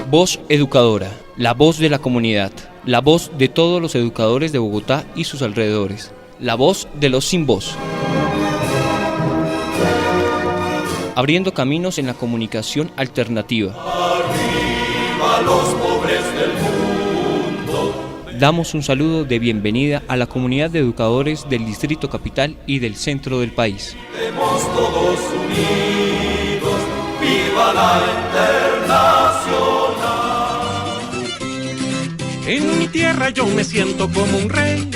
Voz Educadora, la voz de la comunidad, la voz de todos los educadores de Bogotá y sus alrededores, la voz de los sin voz. Abriendo caminos en la comunicación alternativa. Arriba los pobres del mundo. Damos un saludo de bienvenida a la comunidad de educadores del Distrito Capital y del centro del país. Estemos todos unidos, viva la Internacional. En mi tierra yo me siento como un rey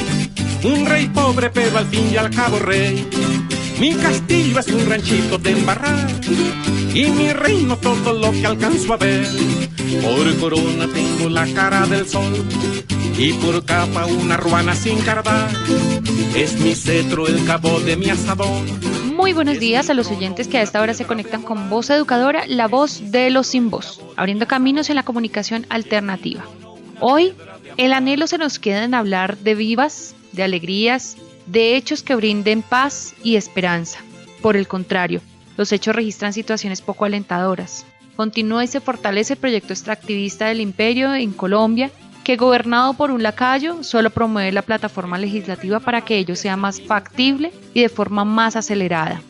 pobre pero al fin y al cabo rey. Mi castillo es un ranchito de embarrar y mi reino todo lo que alcanzo a ver. Por corona tengo la cara del sol y por capa una ruana sin cardar. Es mi cetro el cabo de mi asadón. Muy buenos días a los oyentes que a esta hora se conectan con Voz Educadora, la voz de los sin voz, abriendo caminos en la comunicación alternativa. Hoy el anhelo se nos queda en hablar de vivas, de alegrías, de hechos que brinden paz y esperanza. Por el contrario, los hechos registran situaciones poco alentadoras. Continúa y se fortalece el proyecto extractivista del imperio en Colombia, que gobernado por un lacayo solo promueve la plataforma legislativa para que ello sea más factible y de forma más acelerada.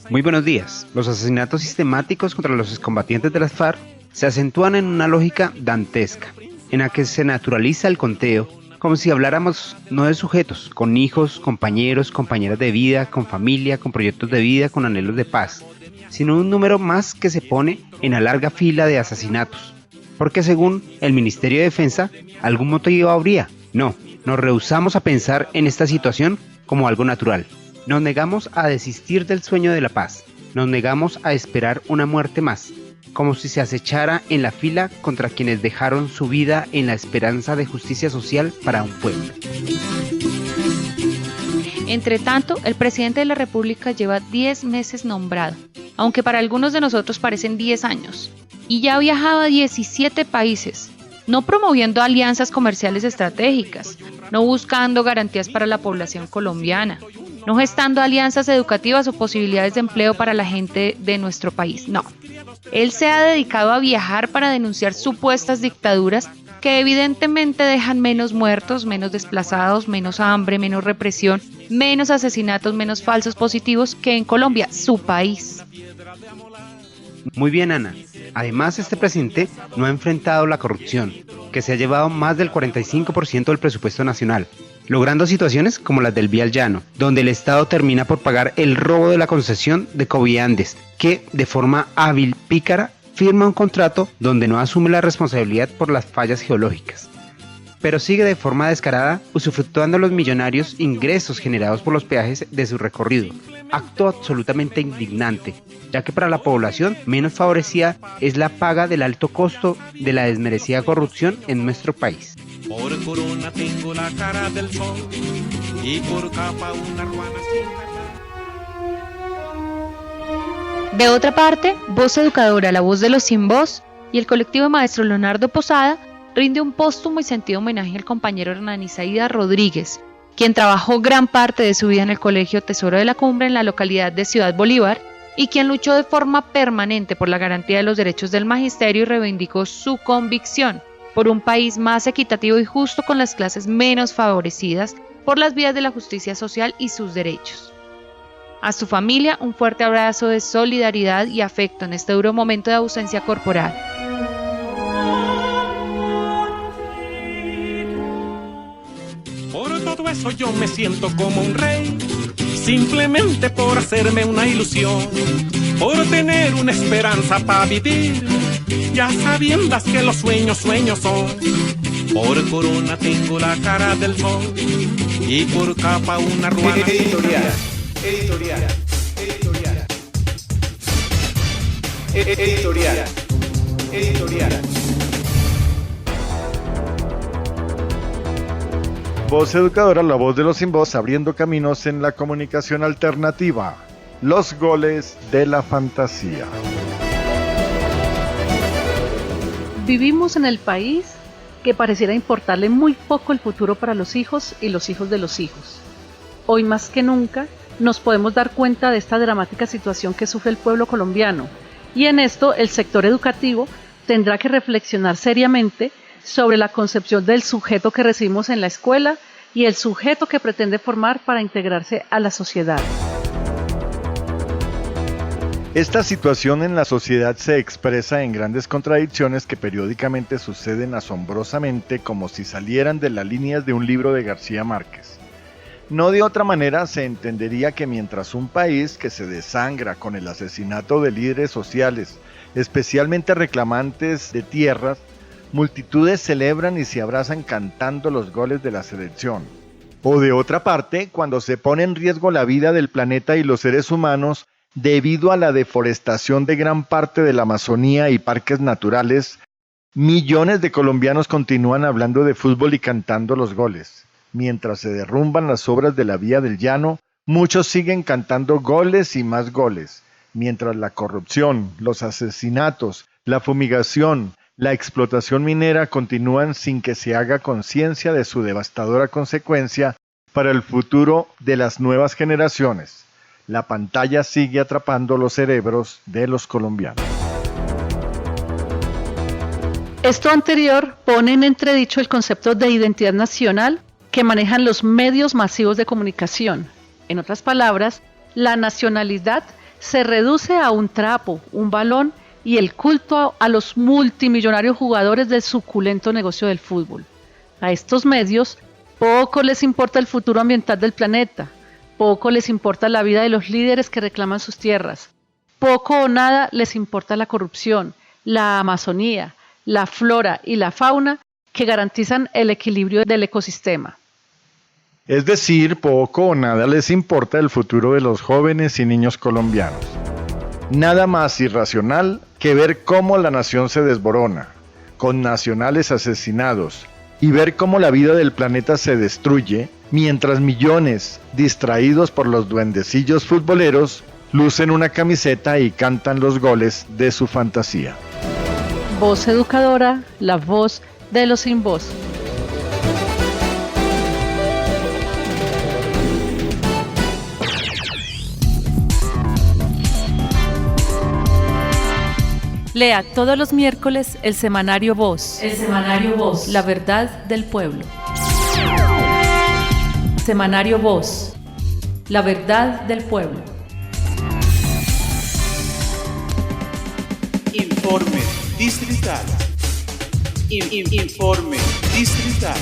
Muy buenos días. Los asesinatos sistemáticos contra los excombatientes de las FARC se acentúan en una lógica dantesca, en la que se naturaliza el conteo, como si habláramos no de sujetos, con hijos, compañeros, compañeras de vida, con familia, con proyectos de vida, con anhelos de paz, sino un número más que se pone en la larga fila de asesinatos. Porque según el Ministerio de Defensa, algún motivo habría. No, nos rehusamos a pensar en esta situación como algo natural. Nos negamos a desistir del sueño de la paz. Nos negamos a esperar una muerte más, como si se acechara en la fila contra quienes dejaron su vida en la esperanza de justicia social para un pueblo. Entre tanto, el presidente de la República lleva 10 meses nombrado, aunque para algunos de nosotros parecen 10 años, y ya ha viajado a 17 países, no promoviendo alianzas comerciales estratégicas, no buscando garantías para la población colombiana, no gestando alianzas educativas o posibilidades de empleo para la gente de nuestro país, no. Él se ha dedicado a viajar para denunciar supuestas dictaduras que evidentemente dejan menos muertos, menos desplazados, menos hambre, menos represión, menos asesinatos, menos falsos positivos que en Colombia, su país. Muy bien, Ana. Además, este presidente no ha enfrentado la corrupción, que se ha llevado más del 45% del presupuesto nacional, logrando situaciones como las del Vial Llano, donde el Estado termina por pagar el robo de la concesión de Coviandes, que, de forma hábil, pícara, firma un contrato donde no asume la responsabilidad por las fallas geológicas. Pero sigue de forma descarada usufructuando los millonarios ingresos generados por los peajes de su recorrido. Acto absolutamente indignante, ya que para la población menos favorecida es la paga del alto costo de la desmerecida corrupción en nuestro país. Por corona tengo la cara del sol y por capa una ruana sin cardar. De otra parte, Voz Educadora, la voz de los sin voz, y el colectivo maestro Leonardo Posada rinde un póstumo y sentido homenaje al compañero Hernán Isaías Rodríguez, quien trabajó gran parte de su vida en el Colegio Tesoro de la Cumbre en la localidad de Ciudad Bolívar y quien luchó de forma permanente por la garantía de los derechos del magisterio y reivindicó su convicción por un país más equitativo y justo con las clases menos favorecidas por las vías de la justicia social y sus derechos. A su familia, un fuerte abrazo de solidaridad y afecto en este duro momento de ausencia corporal. Por todo eso yo me siento como un rey, simplemente por hacerme una ilusión, por tener una esperanza para vivir, ya sabiendas que los sueños son. Por corona tengo la cara del sol y por capa una ruana. Editorial. Voz Educadora, la voz de los sin voz, abriendo caminos en la comunicación alternativa. Los goles de la fantasía. Vivimos en el país que pareciera importarle muy poco el futuro para los hijos y los hijos de los hijos. Hoy más que nunca nos podemos dar cuenta de esta dramática situación que sufre el pueblo colombiano, y en esto el sector educativo tendrá que reflexionar seriamente sobre la concepción del sujeto que recibimos en la escuela y el sujeto que pretende formar para integrarse a la sociedad. Esta situación en la sociedad se expresa en grandes contradicciones que periódicamente suceden asombrosamente como si salieran de las líneas de un libro de García Márquez. No de otra manera se entendería que mientras un país que se desangra con el asesinato de líderes sociales, especialmente reclamantes de tierras, multitudes celebran y se abrazan cantando los goles de la selección. O de otra parte, cuando se pone en riesgo la vida del planeta y los seres humanos, debido a la deforestación de gran parte de la Amazonía y parques naturales, millones de colombianos continúan hablando de fútbol y cantando los goles. Mientras se derrumban las obras de la Vía del Llano, muchos siguen cantando goles y más goles. Mientras la corrupción, los asesinatos, la fumigación, la explotación minera continúan sin que se haga conciencia de su devastadora consecuencia para el futuro de las nuevas generaciones. La pantalla sigue atrapando los cerebros de los colombianos. Esto anterior pone en entredicho el concepto de identidad nacional que manejan los medios masivos de comunicación. En otras palabras, la nacionalidad se reduce a un trapo, un balón y el culto a los multimillonarios jugadores del suculento negocio del fútbol. A estos medios poco les importa el futuro ambiental del planeta. Poco les importa la vida de los líderes que reclaman sus tierras. Poco o nada les importa la corrupción, la Amazonía, la flora y la fauna que garantizan el equilibrio del ecosistema. Es decir, poco o nada les importa el futuro de los jóvenes y niños colombianos. Nada más irracional que ver cómo la nación se desborona, con nacionales asesinados, y ver cómo la vida del planeta se destruye, mientras millones, distraídos por los duendecillos futboleros, lucen una camiseta y cantan los goles de su fantasía. Voz educadora, la voz de los sin voz. Lea todos los miércoles el semanario Voz. El semanario Voz. La verdad del pueblo. Semanario Voz. La verdad del pueblo. Informe distrital. Informe distrital.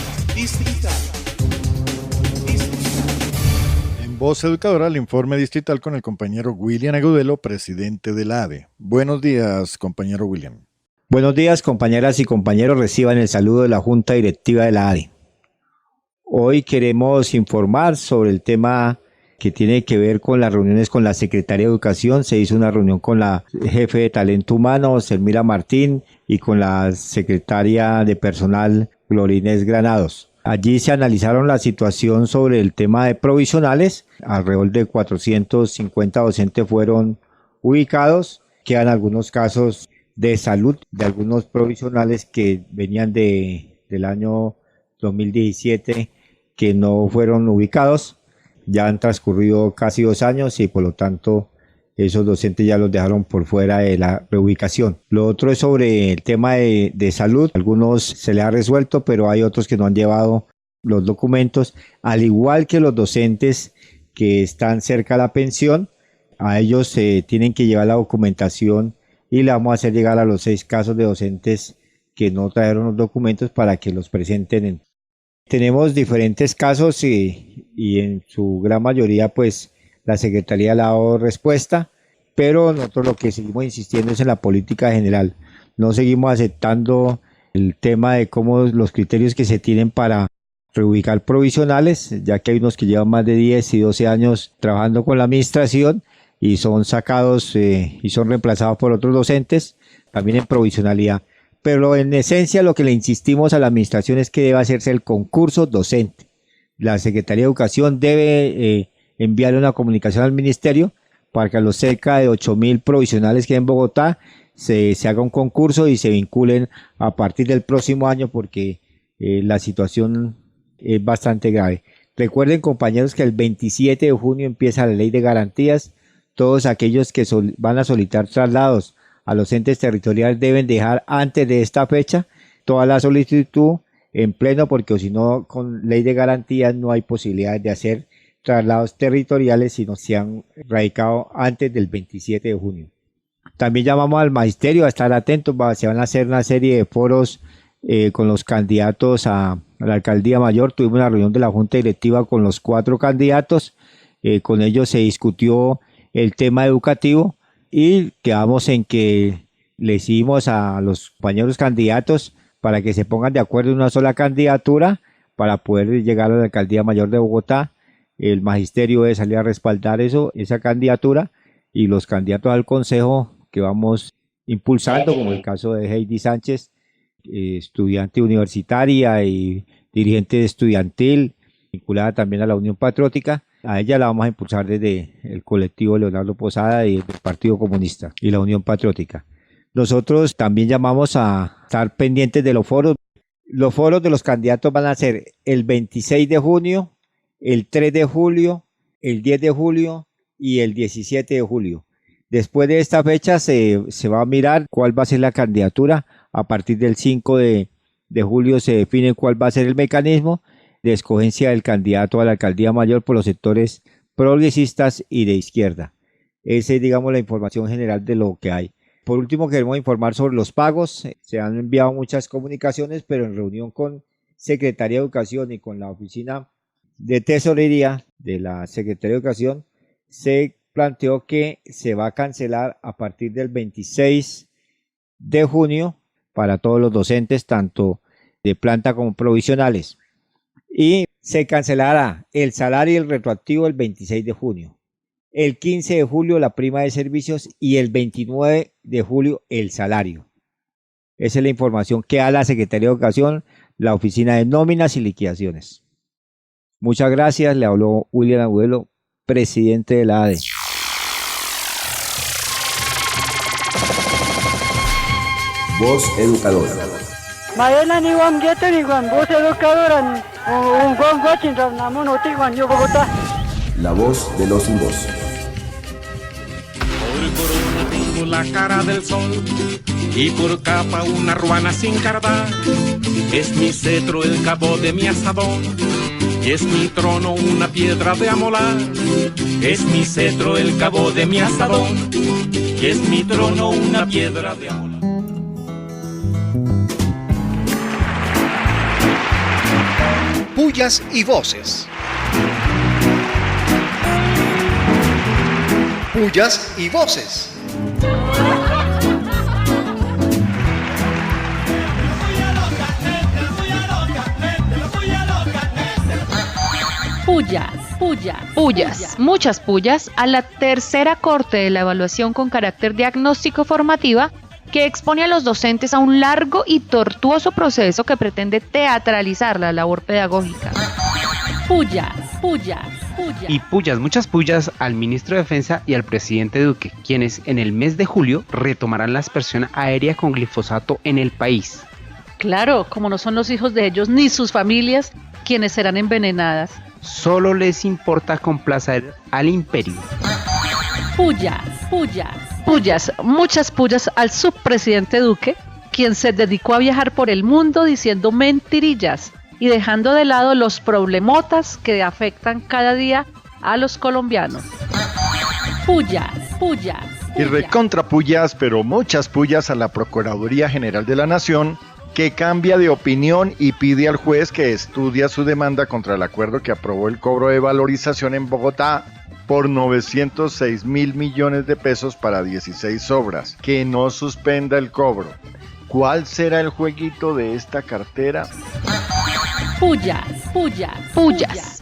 En Voz Educadora, el informe distrital con el compañero William Agudelo, presidente de la ADE. Buenos días, compañero William. Buenos días, compañeras y compañeros. Reciban el saludo de la Junta Directiva de la ADE. Hoy queremos informar sobre el tema que tiene que ver con las reuniones con la Secretaría de Educación. Se hizo una reunión con la jefe de Talento Humano, Selmira Martín, y con la secretaria de Personal, Gloria Inés Granados. Allí se analizaron la situación sobre el tema de provisionales. Alrededor de 450 docentes fueron ubicados. Quedan algunos casos de salud de algunos provisionales que venían del año 2017 que no fueron ubicados. Ya han transcurrido casi 2 años y por lo tanto esos docentes ya los dejaron por fuera de la reubicación. Lo otro es sobre el tema de salud. Algunos se les ha resuelto, pero hay otros que no han llevado los documentos, al igual que los docentes que están cerca de la pensión. A ellos tienen que llevar la documentación y le vamos a hacer llegar a los 6 casos de docentes que no trajeron los documentos para que los presenten. Tenemos diferentes casos y en su gran mayoría pues la Secretaría le ha dado respuesta, pero nosotros lo que seguimos insistiendo es en la política general. No seguimos aceptando el tema de cómo los criterios que se tienen para reubicar provisionales, ya que hay unos que llevan más de 10 y 12 años trabajando con la administración y son sacados y son reemplazados por otros docentes, también en provisionalidad. Pero en esencia lo que le insistimos a la administración es que debe hacerse el concurso docente. La Secretaría de Educación debe enviar una comunicación al ministerio para que a los cerca de 8.000 provisionales que hay en Bogotá se haga un concurso y se vinculen a partir del próximo año porque la situación es bastante grave. Recuerden, compañeros, que el 27 de junio empieza la ley de garantías. Todos aquellos que van a solicitar traslados a los entes territoriales deben dejar antes de esta fecha toda la solicitud en pleno, porque si no, con ley de garantías no hay posibilidades de hacer traslados territoriales si no se han radicado antes del 27 de junio. También llamamos al magisterio a estar atentos, se van a hacer una serie de foros con los candidatos a la alcaldía mayor. Tuvimos una reunión de la junta directiva con los 4 candidatos, con ellos se discutió el tema educativo y quedamos en que le hicimos a los compañeros candidatos para que se pongan de acuerdo en una sola candidatura para poder llegar a la alcaldía mayor de Bogotá. El magisterio debe salir a respaldar esa candidatura, y los candidatos al consejo que vamos impulsando, como el caso de Heidi Sánchez, estudiante universitaria y dirigente estudiantil, vinculada también a la Unión Patriótica. A ella la vamos a impulsar desde el colectivo Leonardo Posada y el Partido Comunista y la Unión Patriótica. Nosotros también llamamos a estar pendientes de los foros. Los foros de los candidatos van a ser el 26 de junio, el 3 de julio, el 10 de julio y el 17 de julio. Después de esta fecha se va a mirar cuál va a ser la candidatura. A partir del 5 de julio se define cuál va a ser el mecanismo de escogencia del candidato a la alcaldía mayor por los sectores progresistas y de izquierda. Esa es, digamos, la información general de lo que hay. Por último, queremos informar sobre los pagos. Se han enviado muchas comunicaciones, pero en reunión con Secretaría de Educación y con la Oficina de Tesorería de la Secretaría de Educación, se planteó que se va a cancelar a partir del 26 de junio para todos los docentes, tanto de planta como provisionales. Y se cancelará el salario y el retroactivo el 26 de junio. El 15 de julio la prima de servicios y el 29 de julio el salario. Esa es la información que da la Secretaría de Educación, la Oficina de Nóminas y Liquidaciones. Muchas gracias. Le habló William Agudelo, presidente de la ADE. Voz Educadora. La voz de los sin voz. Por corona tengo la cara del sol y por capa una ruana sin cardar. Es mi cetro el cabo de mi asadón y es mi trono una piedra de amolar. Es mi cetro el cabo de mi asadón y es mi trono una piedra de amolar. Pullas y voces. Pullas y voces. Pullas, muchas pullas a la tercera corte de la evaluación con carácter diagnóstico formativa que expone a los docentes a un largo y tortuoso proceso que pretende teatralizar la labor pedagógica. Y muchas pullas al ministro de Defensa y al presidente Duque, quienes en el mes de julio retomarán la aspersión aérea con glifosato en el país. Claro, como no son los hijos de ellos ni sus familias quienes serán envenenadas. Solo les importa complacer al imperio. Muchas pullas al subpresidente Duque, quien se dedicó a viajar por el mundo diciendo mentirillas y dejando de lado los problemotas que afectan cada día a los colombianos. Y recontra pullas, pero muchas pullas a la Procuraduría General de la Nación, que cambia de opinión y pide al juez que estudie su demanda contra el acuerdo que aprobó el cobro de valorización en Bogotá por 906.000 millones de pesos para 16 obras, que no suspenda el cobro. ¿Cuál será el jueguito de esta cartera?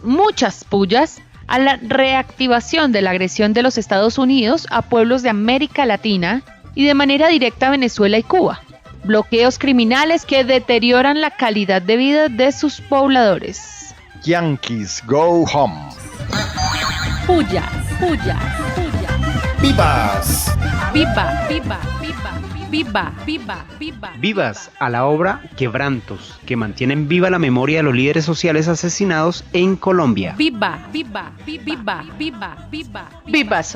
Muchas pullas a la reactivación de la agresión de los Estados Unidos a pueblos de América Latina y de manera directa a Venezuela y Cuba. Bloqueos criminales que deterioran la calidad de vida de sus pobladores. Yankees, go home. ¡Vivas! Vivas a la obra Quebrantos, que mantienen viva la memoria de los líderes sociales asesinados en Colombia. Vivas,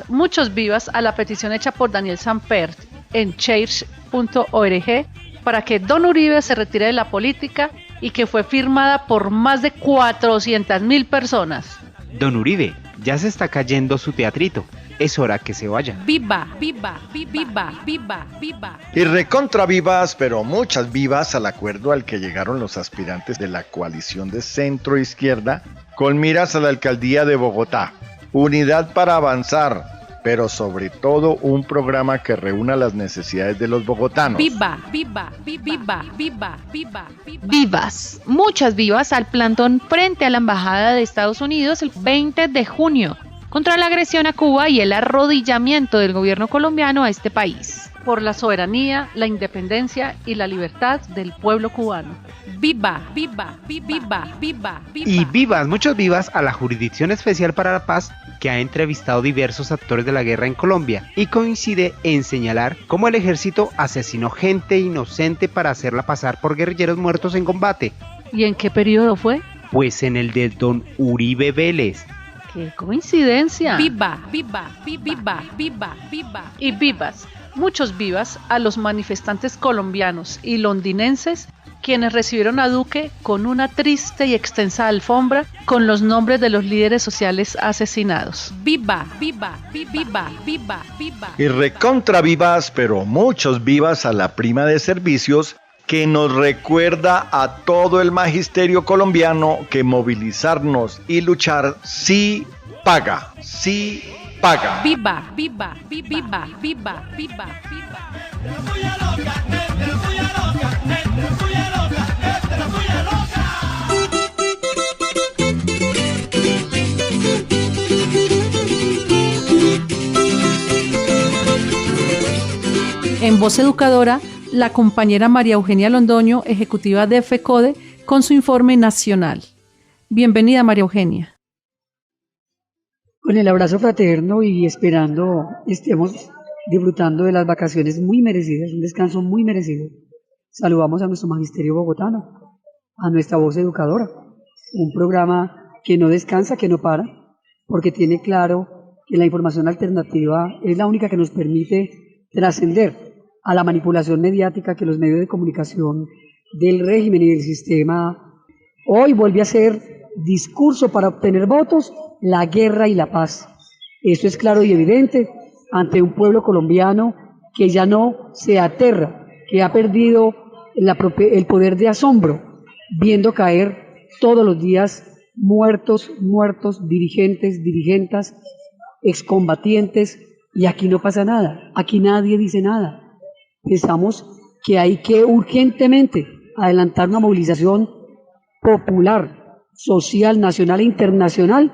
muchos vivas a la petición hecha por Daniel Sampert, en change.org para que Don Uribe se retire de la política y que fue firmada por más de 400.000 personas. Don Uribe, ya se está cayendo su teatrito. Es hora que se vaya. Viva, viva, viva, viva, viva. Y recontra vivas, pero muchas vivas al acuerdo al que llegaron los aspirantes de la coalición de centro izquierda con miras a la alcaldía de Bogotá. Unidad para avanzar, pero sobre todo un programa que reúna las necesidades de los bogotanos. Viva, viva, viva, viva, viva, viva. Vivas, muchas vivas al plantón frente a la Embajada de Estados Unidos el 20 de junio contra la agresión a Cuba y el arrodillamiento del gobierno colombiano a este país. Por la soberanía, la independencia y la libertad del pueblo cubano. Viva, viva, viva, viva, viva. Y vivas, muchos vivas a la Jurisdicción Especial para la Paz, que ha entrevistado diversos actores de la guerra en Colombia y coincide en señalar cómo el ejército asesinó gente inocente para hacerla pasar por guerrilleros muertos en combate. ¿Y en qué periodo fue? Pues en el de Don Uribe Vélez. ¡Qué coincidencia! Viva, viva, viva, viva, viva. Y vivas, muchos vivas a los manifestantes colombianos y londinenses quienes recibieron a Duque con una triste y extensa alfombra con los nombres de los líderes sociales asesinados. Viva, viva, viva, viva, viva. Y recontra vivas, pero muchos vivas a la prima de servicios que nos recuerda a todo el magisterio colombiano que movilizarnos y luchar sí paga, sí paga. Viva, viva, viva, viva, viva, viva. En Voz Educadora, la compañera María Eugenia Londoño, ejecutiva de FECODE, con su informe nacional. Bienvenida, María Eugenia. Con el abrazo fraterno y esperando estemos disfrutando de las vacaciones muy merecidas, un descanso muy merecido. Saludamos a nuestro magisterio bogotano, a nuestra Voz Educadora, un programa que no descansa, que no para, porque tiene claro que la información alternativa es la única que nos permite trascender a la manipulación mediática que los medios de comunicación del régimen y del sistema hoy vuelve a ser discurso para obtener votos, la guerra y la paz. Eso es claro y evidente ante un pueblo colombiano que ya no se aterra, que ha perdido el poder de asombro, viendo caer todos los días muertos, dirigentas, excombatientes, y aquí no pasa nada, aquí nadie dice nada. Pensamos que hay que urgentemente adelantar una movilización popular, social, nacional e internacional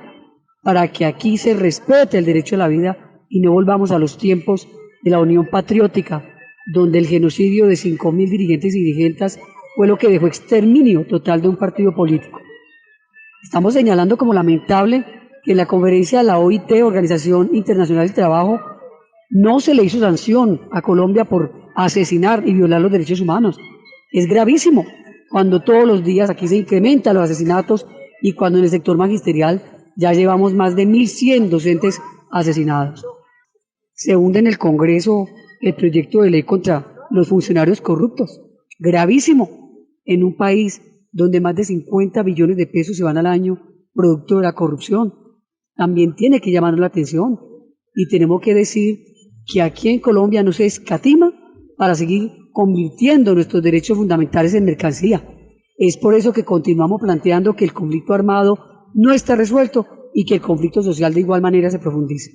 para que aquí se respete el derecho a la vida y no volvamos a los tiempos de la Unión Patriótica, donde el genocidio de 5.000 dirigentes y dirigentes fue lo que dejó exterminio total de un partido político. Estamos señalando como lamentable que en la conferencia de la OIT, Organización Internacional del Trabajo, no se le hizo sanción a Colombia por asesinar y violar los derechos humanos. Es gravísimo cuando todos los días aquí se incrementan los asesinatos y cuando en el sector magisterial ya llevamos más de 1.100 docentes asesinados. Se hunde en el Congreso el proyecto de ley contra los funcionarios corruptos. Gravísimo en un país donde más de 50 billones de pesos se van al año producto de la corrupción. También tiene que llamarnos la atención y tenemos que decir que aquí en Colombia no se escatima para seguir convirtiendo nuestros derechos fundamentales en mercancía. Es por eso que continuamos planteando que el conflicto armado no está resuelto y que el conflicto social de igual manera se profundice.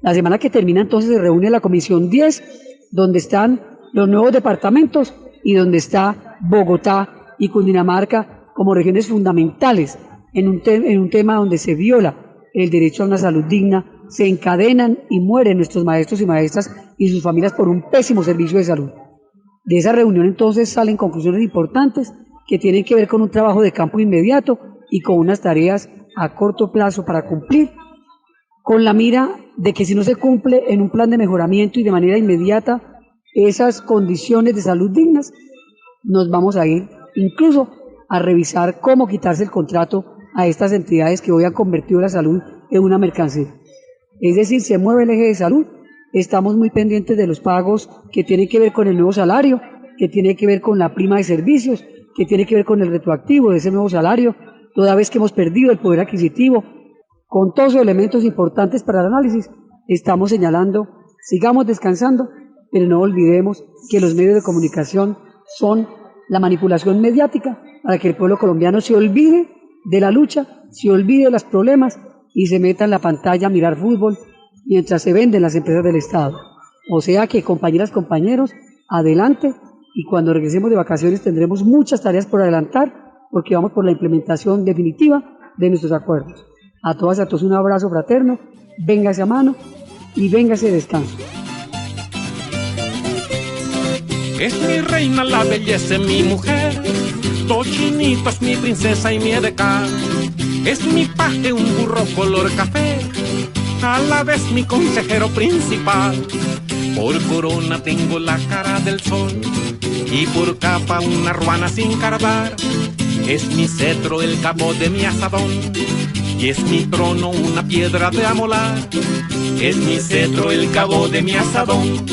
La semana que termina entonces se reúne la Comisión 10, donde están los nuevos departamentos y donde está Bogotá y Cundinamarca como regiones fundamentales en un tema donde se viola el derecho a una salud digna, se encadenan y mueren nuestros maestros y maestras y sus familias por un pésimo servicio de salud. De esa reunión entonces salen conclusiones importantes que tienen que ver con un trabajo de campo inmediato y con unas tareas a corto plazo para cumplir, con la mira de que si no se cumple en un plan de mejoramiento y de manera inmediata esas condiciones de salud dignas, nos vamos a ir incluso a revisar cómo quitarse el contrato a estas entidades que hoy han convertido la salud en una mercancía. Es decir, se mueve el eje de salud estamos muy pendientes de los pagos que tienen que ver con el nuevo salario, que tiene que ver con la prima de servicios, que tiene que ver con el retroactivo de ese nuevo salario, toda vez que hemos perdido el poder adquisitivo. Con todos los elementos importantes para el análisis, estamos señalando, sigamos descansando, pero no olvidemos que los medios de comunicación son la manipulación mediática para que el pueblo colombiano se olvide de la lucha, se olvide de los problemas y se meta en la pantalla a mirar fútbol mientras se venden las empresas del Estado. O sea que, compañeras, compañeros, adelante, y cuando regresemos de vacaciones tendremos muchas tareas por adelantar porque vamos por la implementación definitiva de nuestros acuerdos. A todas y a todos un abrazo fraterno, véngase a mano y véngase de descanso. Es mi reina, la belleza es mi mujer, Tochinito es mi princesa y mi edecán. Es mi paje, un burro color café, a la vez mi consejero principal. Por corona tengo la cara del sol y por capa una ruana sin cardar. Es mi cetro el cabo de mi asadón y es mi trono una piedra de amolar. Es mi cetro el cabo de mi asadón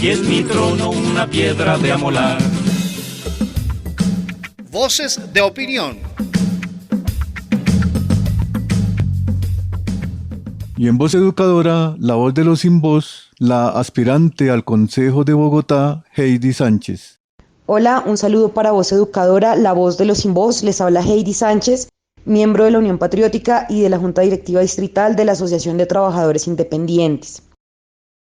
y es mi trono una piedra de amolar. Voces de opinión. Y en Voz Educadora, la voz de los sin voz, la aspirante al Consejo de Bogotá, Heidi Sánchez. Hola, un saludo para Voz Educadora, la voz de los sin voz. Les habla Heidi Sánchez, miembro de la Unión Patriótica y de la Junta Directiva Distrital de la Asociación de Trabajadores Independientes.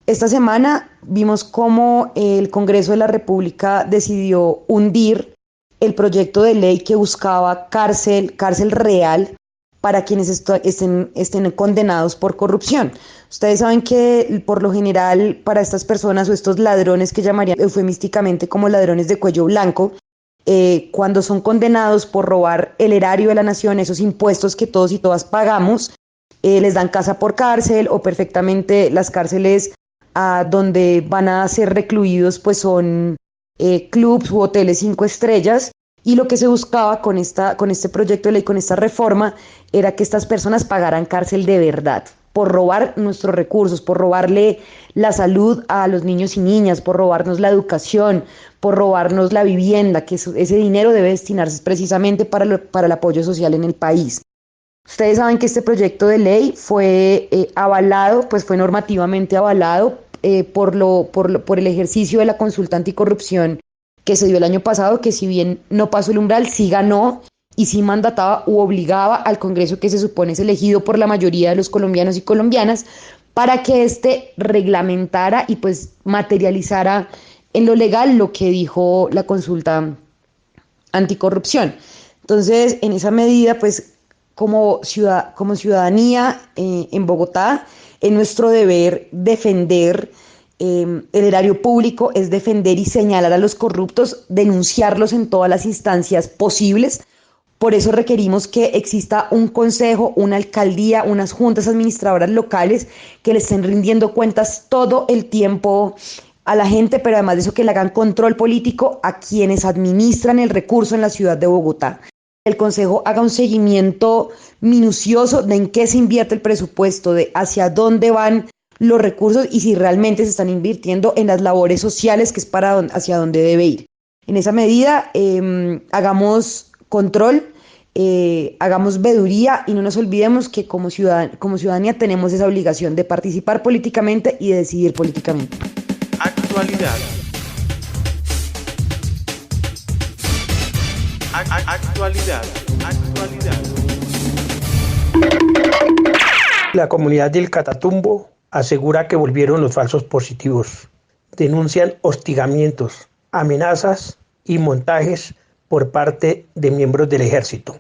Esta semana vimos cómo el Congreso de la República decidió hundir el proyecto de ley que buscaba cárcel real para quienes estén condenados por corrupción. Ustedes saben que por lo general para estas personas o estos ladrones que llamarían eufemísticamente como ladrones de cuello blanco, cuando son condenados por robar el erario de la nación, esos impuestos que todos y todas pagamos, les dan casa por cárcel o perfectamente las cárceles donde van a ser recluidos pues son clubs u hoteles 5 estrellas. Y lo que se buscaba con este proyecto de ley, con esta reforma, era que estas personas pagaran cárcel de verdad, por robar nuestros recursos, por robarle la salud a los niños y niñas, por robarnos la educación, por robarnos la vivienda, que ese dinero debe destinarse precisamente para el apoyo social en el país. Ustedes saben que este proyecto de ley fue avalado, pues fue normativamente avalado por el ejercicio de la consulta anticorrupción que se dio el año pasado, que si bien no pasó el umbral, sí ganó y sí mandataba u obligaba al Congreso, que se supone es elegido por la mayoría de los colombianos y colombianas, para que éste reglamentara y pues materializara en lo legal lo que dijo la consulta anticorrupción. Entonces, en esa medida, pues como ciudadanía en Bogotá, es nuestro deber defender el erario público, es defender y señalar a los corruptos, denunciarlos en todas las instancias posibles. Por eso requerimos que exista un consejo, una alcaldía, unas juntas administradoras locales que le estén rindiendo cuentas todo el tiempo a la gente, pero además de eso que le hagan control político a quienes administran el recurso en la ciudad de Bogotá. El consejo haga un seguimiento minucioso de en qué se invierte el presupuesto, de hacia dónde van los recursos y si realmente se están invirtiendo en las labores sociales, que es hacia donde debe ir. En esa medida, hagamos control, hagamos veeduría y no nos olvidemos que como ciudadanía tenemos esa obligación de participar políticamente y de decidir políticamente. Actualidad. Actualidad. La comunidad del Catatumbo asegura que volvieron los falsos positivos. Denuncian hostigamientos, amenazas y montajes por parte de miembros del ejército.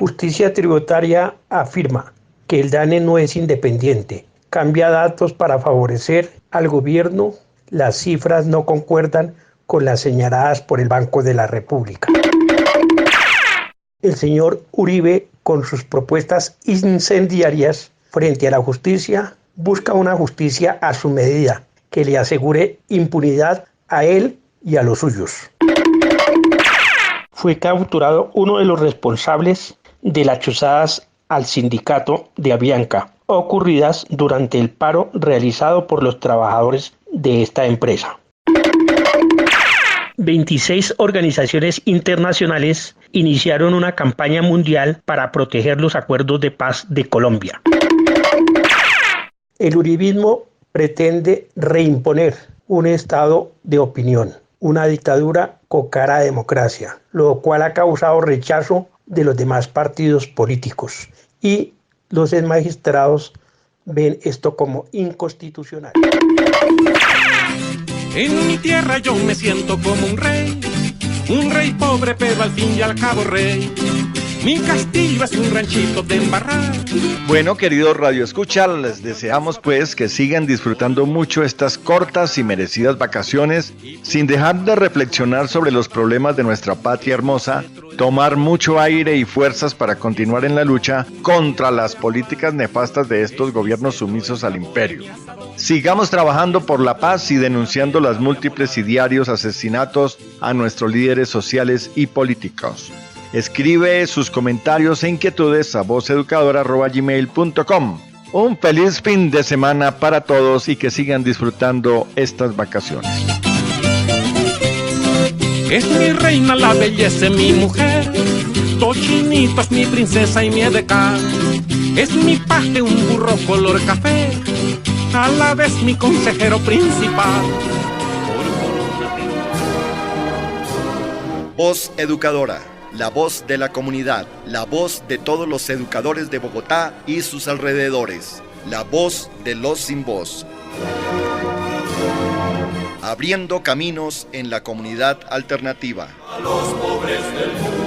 Justicia Tributaria afirma que el DANE no es independiente. Cambia datos para favorecer al gobierno. Las cifras no concuerdan con las señaladas por el Banco de la República. El señor Uribe, con sus propuestas incendiarias frente a la justicia, busca una justicia a su medida, que le asegure impunidad a él y a los suyos. Fue capturado uno de los responsables de las chuzadas al sindicato de Avianca. ocurridas durante el paro realizado por los trabajadores de esta empresa. 26 organizaciones internacionales iniciaron una campaña mundial para proteger los acuerdos de paz de Colombia. El uribismo pretende reimponer un estado de opinión, una dictadura con cara de democracia, lo cual ha causado rechazo de los demás partidos políticos y los magistrados ven esto como inconstitucional. En mi tierra yo me siento como un rey pobre pero al fin y al cabo rey. Mi castillo es un ranchito de embarrar. Bueno, queridos radioescuchas, les deseamos pues que sigan disfrutando mucho estas cortas y merecidas vacaciones, sin dejar de reflexionar sobre los problemas de nuestra patria hermosa, tomar mucho aire y fuerzas para continuar en la lucha contra las políticas nefastas de estos gobiernos sumisos al imperio. Sigamos trabajando por la paz y denunciando los múltiples y diarios asesinatos a nuestros líderes sociales y políticos. Escribe sus comentarios e inquietudes a vozeducadora@gmail.com. Un feliz fin de semana para todos y que sigan disfrutando estas vacaciones. Es mi reina, la belleza es mi mujer, Tochinito es mi princesa y mi edecán. Es mi paje, un burro color café, a la vez mi consejero principal. Voz Educadora, la voz de la comunidad, la voz de todos los educadores de Bogotá y sus alrededores, la voz de los sin voz. Abriendo caminos en la comunidad alternativa. A los pobres del mundo.